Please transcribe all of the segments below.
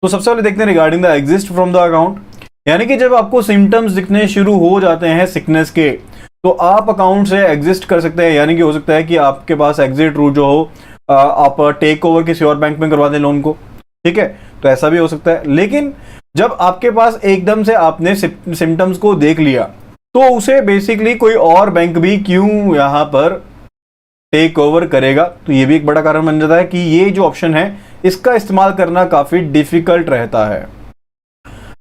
तो सबसे पहले देखते हैं regarding the exist from the account, यानी कि जब आपको सिम्टम्स दिखने शुरू हो जाते हैं सिकनेस के, तो आप अकाउंट से एग्जिस्ट कर सकते हैं। यानी कि हो सकता है कि आपके पास एग्जिट रूट जो हो, आप टेक ओवर किसी और बैंक में करवा दें लोन को, ठीक है, तो ऐसा भी हो सकता है। लेकिन जब आपके पास एकदम से आपने सिम्टम्स को देख लिया, तो उसे बेसिकली कोई और बैंक भी क्यों यहां पर टेक ओवर करेगा, तो ये भी एक बड़ा कारण बन जाता है कि ये जो ऑप्शन है इसका इस्तेमाल करना काफी डिफिकल्ट रहता है।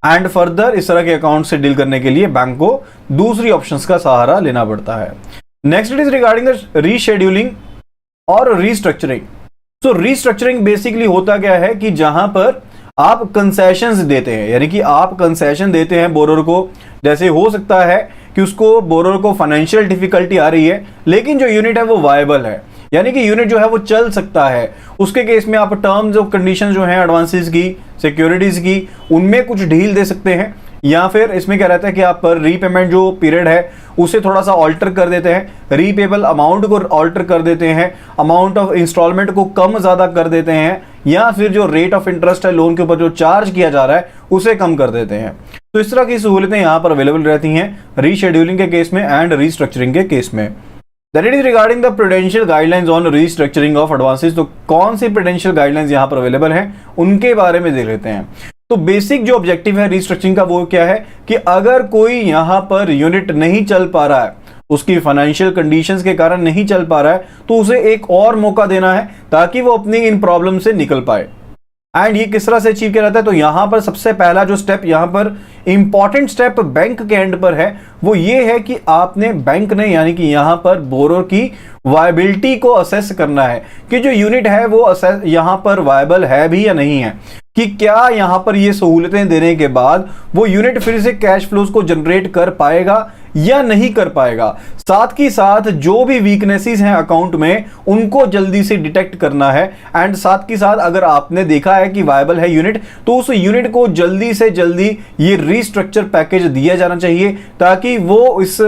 एंड फर्दर इस तरह के अकाउंट से डील करने के लिए बैंक को दूसरी ऑप्शंस का सहारा लेना पड़ता है। Next it is regarding the rescheduling और रीस्ट्रक्चरिंग। तो रीस्ट्रक्चरिंग बेसिकली होता क्या है कि जहां पर आप कंसेशंस देते हैं, यानी कि आप कंसेशन देते हैं बोरोर को। जैसे हो सकता है कि उसको बोरोर को फाइनेंशियल डिफिकल्टी आ रही है, लेकिन जो यूनिट है वो वायबल है, यानी कि यूनिट जो है वो चल सकता है। उसके केस में आप टर्म्स ऑफ कंडीशन जो है एडवांसेस की, सिक्योरिटीज की, उनमें कुछ ढील दे सकते हैं। या फिर इसमें क्या रहता है कि आप पर रीपेमेंट जो पीरियड है उसे थोड़ा सा ऑल्टर कर देते हैं, रीपेबल अमाउंट को ऑल्टर कर देते हैं, अमाउंट ऑफ इंस्टॉलमेंट को कम ज्यादा कर देते हैं, या फिर जो रेट ऑफ इंटरेस्ट है लोन के ऊपर जो चार्ज किया जा रहा है उसे कम कर देते हैं। तो इस तरह की सहूलियतें यहां पर अवेलेबल रहती हैं रीशेड्यूलिंग के केस में एंड रीस्ट्रक्चरिंग के केस में। That it is regarding the prudential guidelines on restructuring of advances. तो कौन सी प्रूडेंशियल गाइडलाइंस यहां पर अवेलेबल हैं उनके बारे में देख लेते हैं। तो बेसिक जो ऑब्जेक्टिव है रीस्ट्रक्चरिंग का वो क्या है कि अगर कोई यहां पर यूनिट नहीं चल पा रहा है, उसकी फाइनेंशियल कंडीशंस के कारण नहीं चल पा रहा है, तो उसे एक और मौका देना है ताकि वो अपनी इन प्रॉब्लम से निकल पाए। एंड ये किस तरह से अचीव किया जाता है, तो यहां पर सबसे पहला जो स्टेप, यहां पर इंपॉर्टेंट स्टेप बैंक के एंड पर है, वो ये है कि आपने बैंक ने, यानी कि यहां पर बोरोर की वायबिलिटी को असेस करना है कि जो यूनिट है वो असेस यहां पर वायबल है भी या नहीं है, कि क्या यहां पर ये सहूलतें देने के बाद वो यूनिट फिर से कैश फ्लोज को जनरेट कर पाएगा या नहीं कर पाएगा। साथ ही साथ जो भी वीकनेसेस हैं अकाउंट में उनको जल्दी से डिटेक्ट करना है। एंड साथ ही साथ अगर आपने देखा है कि वायबल है यूनिट, तो उस यूनिट को जल्दी से जल्दी ये रीस्ट्रक्चर पैकेज दिया जाना चाहिए ताकि वो इस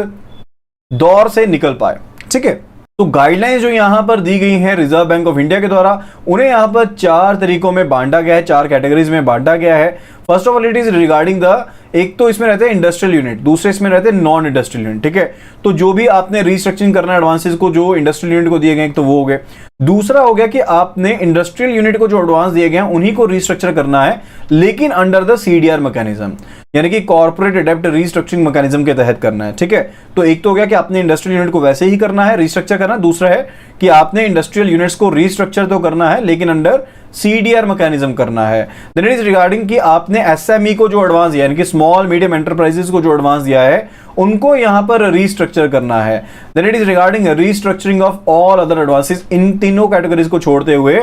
दौर से निकल पाए। ठीक है, तो गाइडलाइंस जो यहां पर दी गई हैं रिजर्व बैंक ऑफ इंडिया के द्वारा, उन्हें यहां पर 4 तरीकों में बांटा गया है, 4 कैटेगरीज में बांटा गया है। First of all it is regarding the, एक तो इसमें रहते हैं इंडस्ट्रियल यूनिट, दूसरे इसमें रहते हैं नॉन इंडस्ट्रियल यूनिट। ठीक है, तो जो भी आपने रीस्ट्रक्चरिंग करना है एडवांसेस को जो इंडस्ट्रियल यूनिट को दिए गए तो वो हो गए। दूसरा हो गया कि आपने इंडस्ट्रियल यूनिट को जो एडवांस दिए गए हैं उन्हीं को रीस्ट्रक्चर करना है, लेकिन अंडर द सीडीआर मैकेनिज्म, यानी कि कॉर्पोरेट एडेप्ट रीस्ट्रक्चरिंग मैकेनिज्म के तहत करना है। ठीक है, तो एक तो हो गया कि आपने इंडस्ट्रियल यूनिट को वैसे ही करना है, रीस्ट्रक्चर करना। दूसरा है कि आपने इंडस्ट्रियल यूनिट्स को रीस्ट्रक्चर तो करना है लेकिन अंडर सीडीआर मैकेनिज्म करना है। देन इट इज रिगार्डिंग कि आपने एसएमई को जो एडवांस दिया, यानी कि स्मॉल मीडियम एंटरप्राइजेस को जो एडवांस दिया है उनको यहां पर रीस्ट्रक्चर करना है। Then it is regarding restructuring of all other advances, इन तीनों कैटेगरीज को छोड़ते हुए,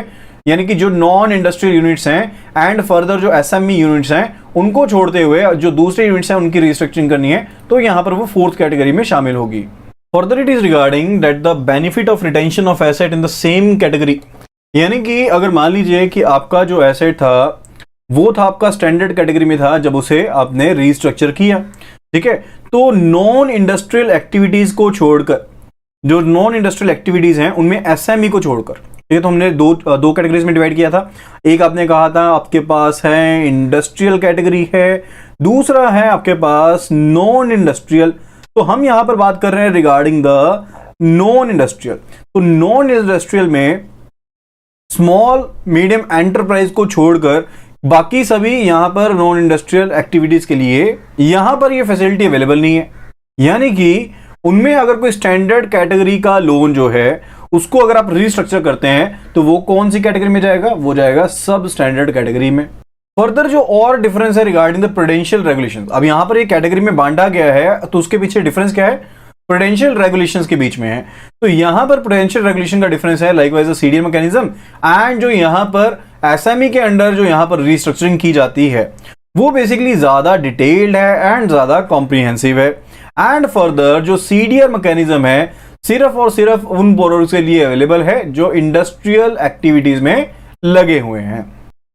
यानी कि जो नॉन इंडस्ट्रियल यूनिट्स हैं एंड फर्दर जो एसएमई यूनिट्स हैं उनको छोड़ते हुए जो दूसरे यूनिट्स हैं उनकी रीस्ट्रक्चरिंग करनी है, तो यहां पर वो 4th कैटेगरी में शामिल होगी। Further it is regarding that the benefit of retention of asset in the same category, यानी कि अगर मान लीजिए कि आपका जो एसेट था वो था आपका स्टैंडर्ड कैटेगरी में था जब उसे आपने रीस्ट्रक्चर किया। ठीक है, तो नॉन इंडस्ट्रियल एक्टिविटीज को छोड़कर, जो नॉन इंडस्ट्रियल एक्टिविटीज हैं उनमें एसएमई को छोड़कर, ये तो हमने दो कैटेगरीज में डिवाइड किया था। एक आपने कहा था आपके पास है इंडस्ट्रियल कैटेगरी है, दूसरा है आपके पास नॉन इंडस्ट्रियल। तो हम यहां पर बात कर रहे हैं रिगार्डिंग द नॉन इंडस्ट्रियल। तो नॉन इंडस्ट्रियल में स्मॉल मीडियम एंटरप्राइज को छोड़कर बाकी सभी यहां पर नॉन इंडस्ट्रियल एक्टिविटीज के लिए यहां पर ये फैसिलिटी अवेलेबल नहीं है, यानी कि उनमें अगर कोई स्टैंडर्ड कैटेगरी का लोन जो है उसको अगर आप रीस्ट्रक्चर करते हैं तो वो कौन सी कैटेगरी में जाएगा, वो जाएगा सब स्टैंडर्ड कैटेगरी में। फर्दर जो और डिफरेंस है रिगार्डिंग द प्रूडेंशियल रेगुलेशंस, अब यहां पर ये कैटेगरी में बांटा गया है तो उसके पीछे डिफरेंस क्या है, प्रूडेंशियल रेगुलेशंस के बीच में है। तो यहां पर प्रूडेंशियल रेगुलेशन का डिफरेंस है लाइकवाइज सीडीआर मैकेनिज्म एंड जो यहां पर एसएमई के अंडर जो यहां पर रीस्ट्रक्चरिंग की जाती है वो बेसिकली ज्यादा डिटेल्ड है एंड ज्यादा कॉम्प्रिहेंसिव है। एंड फर्दर जो सीडीआर मैकेनिज्म है सिर्फ और सिर्फ उन बोरोर्स के लिए अवेलेबल है जो इंडस्ट्रियल एक्टिविटीज में लगे हुए हैं।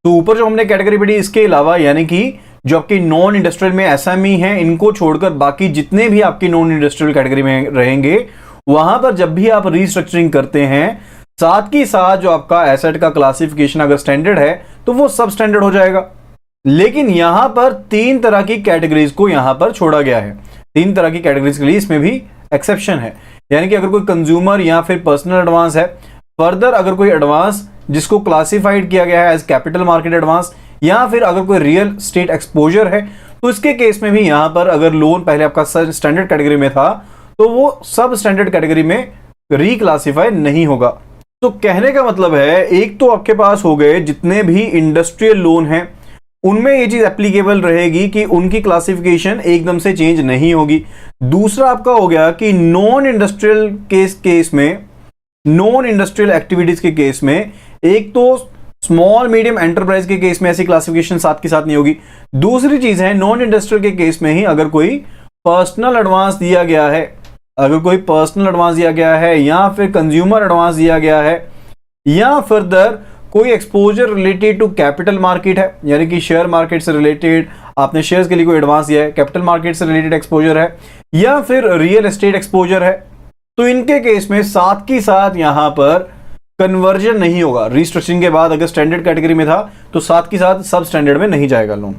तो ऊपर जो हमने कैटेगरी पढ़ी इसके अलावा, यानी कि जो आपके नॉन इंडस्ट्रियल में एसएमई हैं इनको छोड़कर बाकी जितने भी आपकी नॉन इंडस्ट्रियल कैटेगरी में रहेंगे, वहां पर जब भी आप रीस्ट्रक्चरिंग करते हैं साथ ही साथ जो आपका एसेट का क्लासिफिकेशन अगर स्टैंडर्ड है तो वो सब स्टैंडर्ड हो जाएगा। लेकिन यहां पर 3 तरह की कैटेगरीज को यहां पर छोड़ा गया है। 3 तरह की कैटेगरीज के लिए इसमें भी एक्सेप्शन है। यानी कि अगर कोई कंज्यूमर या फिर पर्सनल एडवांस है, फर्दर अगर कोई एडवांस जिसको क्लासिफाइड किया गया है एज कैपिटल मार्केट एडवांस, या फिर अगर कोई रियल स्टेट एक्सपोजर है, तो इसके केस में भी यहां पर अगर लोन पहले आपका स्टैंडर्ड कैटेगरी में था तो वो सब स्टैंडर्ड कैटेगरी में रिक्लासिफाई नहीं होगा। तो कहने का मतलब है, एक तो आपके पास हो गए जितने भी इंडस्ट्रियल लोन हैं उनमें ये चीज एप्लीकेबल रहेगी कि उनकी क्लासिफिकेशन एकदम से चेंज नहीं होगी। दूसरा आपका हो गया कि नॉन इंडस्ट्रियल केस में, नॉन इंडस्ट्रियल एक्टिविटीज के केस में, एक तो स्मॉल मीडियम एंटरप्राइज के केस में ऐसी क्लासिफिकेशन साथ के साथ नहीं होगी। दूसरी चीज है, नॉन इंडस्ट्रियल के केस में ही अगर कोई पर्सनल एडवांस दिया गया है, अगर कोई पर्सनल एडवांस दिया गया है या फिर कंज्यूमर एडवांस दिया गया है, या फर्दर कोई exposure related to capital market है, यानी कि शेयर मार्केट से रिलेटेड आपने शेयर्स के लिए कोई एडवांस दिया है, कैपिटल मार्केट से रिलेटेड एक्सपोजर है, या फिर रियल एस्टेट एक्सपोजर है, तो इनके केस में साथ की साथ यहां पर कन्वर्जन नहीं होगा। रिस्ट्रक्चरिंग के बाद अगर स्टैंडर्ड कैटेगरी में था तो साथ की साथ सब स्टैंडर्ड में नहीं जाएगा लोन।